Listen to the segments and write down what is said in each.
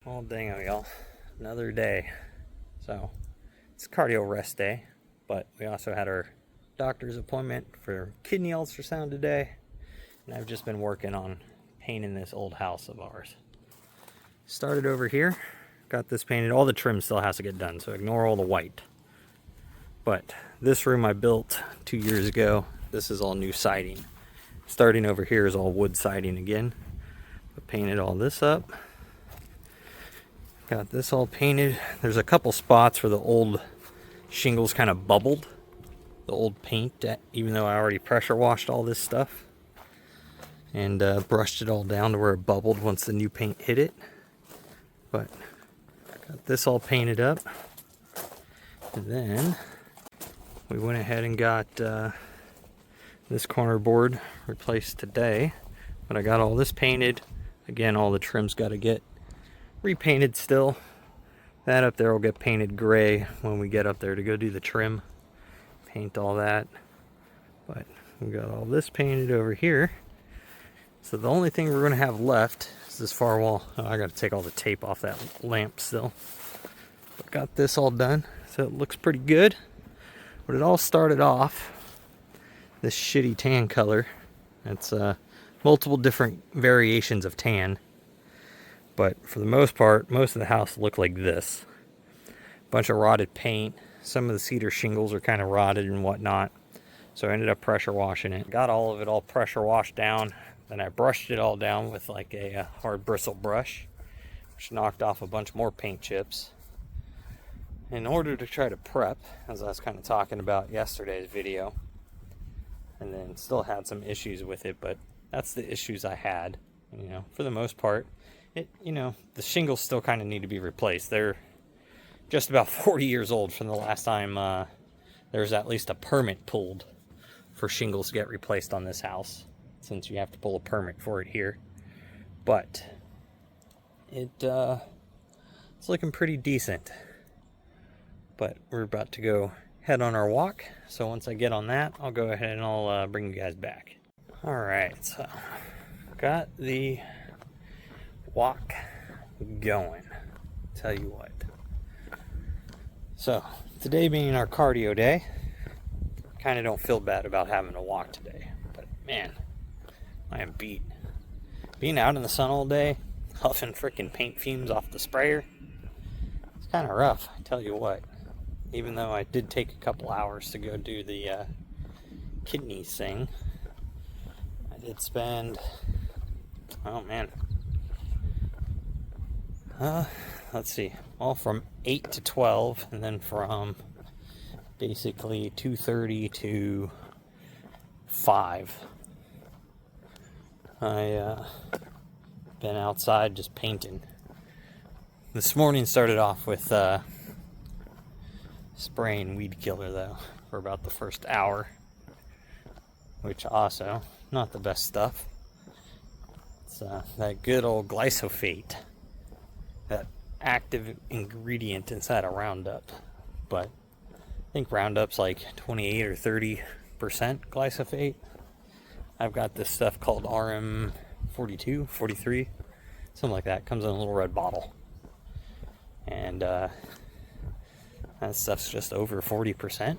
Well, dang it, y'all. Another day. So, it's cardio rest day, but we also had our doctor's appointment for kidney ultrasound today, and I've just been working on painting this old house of ours. Started over here, got this painted. All the trim still has to get done, so ignore all the white. But this room I built 2 years ago. This is all new siding. Starting over here is all wood siding again. I painted all this up. Got this all painted. There's a couple spots where the old shingles kind of bubbled. The old paint, even though I already pressure washed all this stuff. And brushed it all down to where it bubbled once the new paint hit it. But got this all painted up. And then we went ahead and got this corner board replaced today. But I got all this painted. Again, all the trim's got to get repainted still. That up there will get painted gray when we get up there to go do the trim. Paint all that. But we got all this painted over here. So the only thing we're going to have left is this far wall. Oh, I got to take all the tape off that lamp still. But got this all done. So it looks pretty good. But it all started off this shitty tan color. It's multiple different variations of tan. But for the most part, most of the house looked like this. Bunch of rotted paint. Some of the cedar shingles are kind of rotted and whatnot. So I ended up pressure washing it. Got all of it all pressure washed down. Then I brushed it all down with like a hard bristle brush, which knocked off a bunch more paint chips. In order to try to prep, as I was kind of talking about yesterday's video. And then still had some issues with it, but that's the issues I had. You know, for the most part. The shingles still kind of need to be replaced. They're just about 40 years old from the last time there was at least a permit pulled for shingles to get replaced on this house, since you have to pull a permit for it here. But it's looking pretty decent. But we're about to go head on our walk, so once I get on that, I'll go ahead and I'll bring you guys back. Alright, so got the walk going. Tell you what. So, today being our cardio day, kind of don't feel bad about having to walk today. But man, I am beat. Being out in the sun all day, huffing freaking paint fumes off the sprayer, it's kind of rough, I tell you what. Even though I did take a couple hours to go do the kidneys thing, I did spend, oh man, let's see, well, from 8 to 12, and then from basically 2:30 to 5, I been outside just painting. This morning started off with spraying weed killer, though, for about the first hour, which also not the best stuff. It's that good old glyphosate, that active ingredient inside of Roundup. But I think Roundup's like 28 or 30% glyphosate. I've got this stuff called RM42, 43, something like that. Comes in a little red bottle. And that stuff's just over 40%.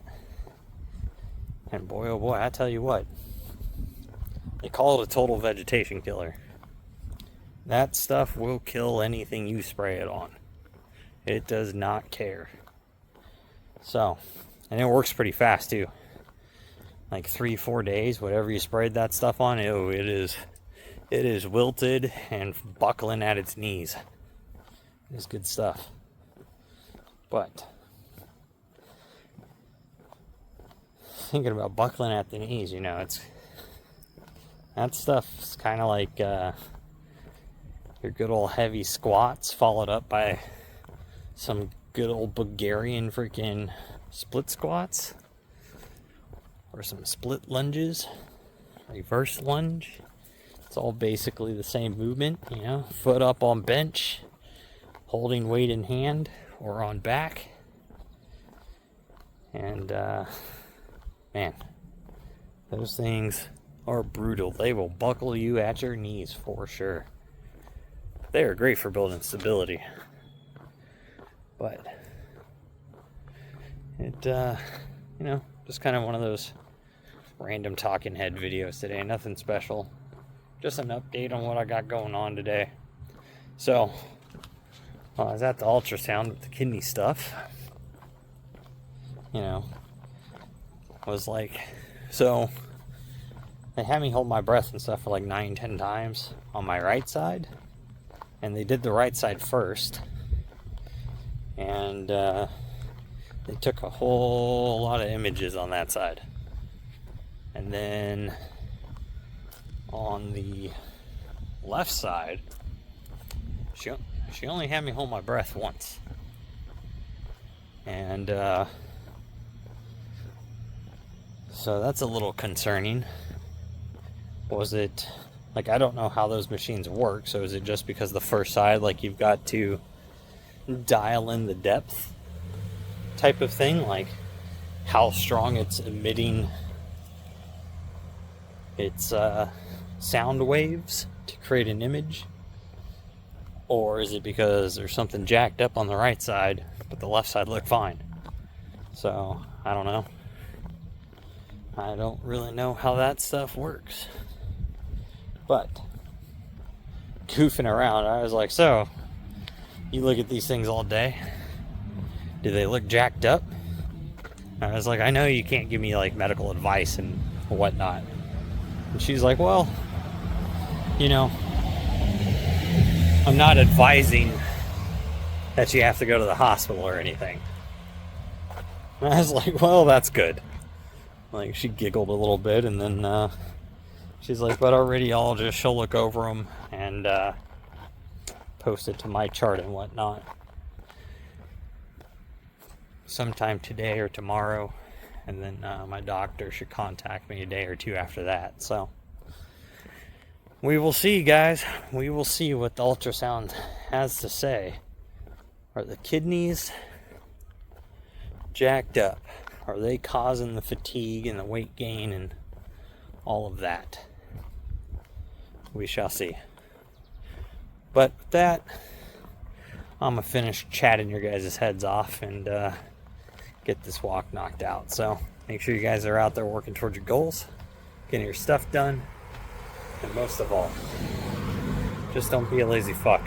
And boy, oh boy, I tell you what. They call it a total vegetation killer. That stuff will kill anything you spray it on. It does not care. So, and it works pretty fast too. Like 3-4 days, whatever you sprayed that stuff on, it is wilted and buckling at its knees. It's good stuff. But thinking about buckling at the knees, that stuff's kind of like your good old heavy squats followed up by some good old Bulgarian freaking split squats, or some split lunges, reverse lunge. It's all basically the same movement, foot up on bench, holding weight in hand or on back. And man, those things are brutal. They will buckle you at your knees for sure. they are great for building stability. But it, you know, just kind of one of those random talking head videos today. Nothing special. Just an update on what I got going on today. So, I was at the ultrasound with the kidney stuff. You know, I was like, so they had me hold my breath and stuff for like 9-10 times on my right side. And they did the right side first. And they took a whole lot of images on that side. And then on the left side, she only had me hold my breath once. And so that's a little concerning. Was it, like, I don't know how those machines work, so is it just because the first side, like, you've got to dial in the depth type of thing, like how strong it's emitting its sound waves to create an image? Or is it because there's something jacked up on the right side, but the left side looked fine? So, I don't know. I don't really know how that stuff works. But, goofing around, I was like, so, you look at these things all day, do they look jacked up? I was like, I know you can't give me like medical advice and whatnot. And she's like, well, you know, I'm not advising that you have to go to the hospital or anything. And I was like, well, that's good. Like, she giggled a little bit, and then she's like, but our radiologist, she'll look over them and post it to my chart and whatnot sometime today or tomorrow. And then my doctor should contact me a day or two after that. So we will see, guys. We will see what the ultrasound has to say. Are the kidneys jacked up? Are they causing the fatigue and the weight gain and all of that? We shall see. But with that, I'm going to finish chatting your guys' heads off and get this walk knocked out. So make sure you guys are out there working towards your goals, getting your stuff done, and most of all, just don't be a lazy fuck.